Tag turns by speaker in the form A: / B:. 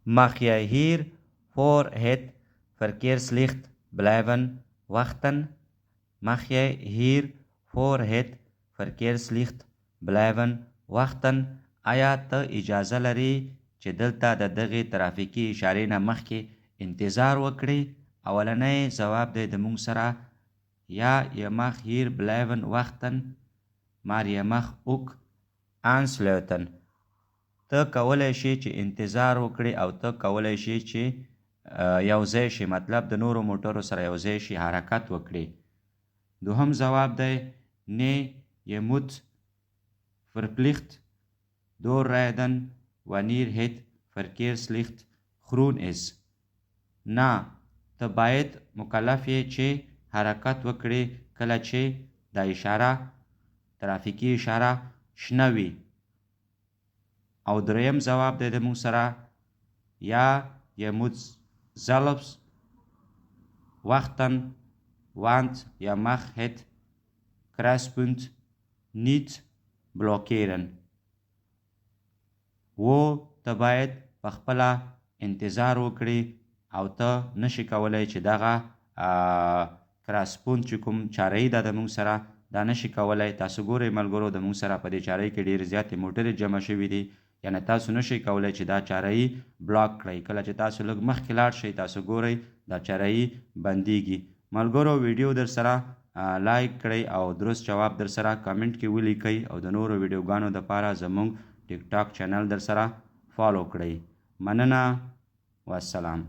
A: Mag jij hier voor het verkeerslicht blijven wachten? Mag jij hier voor het verkeerslicht blijven wachten؟ آیا ته اجازه لري چې دلته د دغې ترافیکي اشارې نه مخکې انتظار وکړې؟ اولنی ځواب دی د موږ سره Ja, je mag hier blijven wachten, maar je mag ook aansluiten. ته کولی شي چې انتظار وکړي او ته کولی شي چې یو ځای شي، مطلب د نورو موټرو سره یو ځای شي، حرکت وکړي. دوهم ځواب دی Nee, je moet verplicht doorrijden wanneer het verkeerslicht groen is. نه، ته باید مکلف یې چې حرکت وکړي کله چې دا اشاره ترافیکي اشاره شنه وي. او دریم ځواب دی د موږ سره Ja, je moet zelfs wachten, want je mag het kruispunt niet blokkeren. ته باید په خپله انتظار وکړي او ته نشي کولی چې دغه کراسپونت چې کوم چارهیي ده د موږ سره دا نشي کولی. تاسو ګورئ ملګرو د موږ سره په دې چارهیي کې ډېرې زیاتې موټرې جمع شوي دي، یعنې تاسو نشئ کولی چې دا چارهیي بلاک کړئ. کله چې تاسو لږ مخکې لاړ شئ تاسو ګورئ دا چارهیي بندیږي. ملګرو ویډیو در سره لایک کړئ او درست جواب در سره کمنټ کې ولیکئ او د نورو ویډیوګانو دپاره زموږ ټیک ټاک چینل در سره فالو کړئ. مننه، والسلام.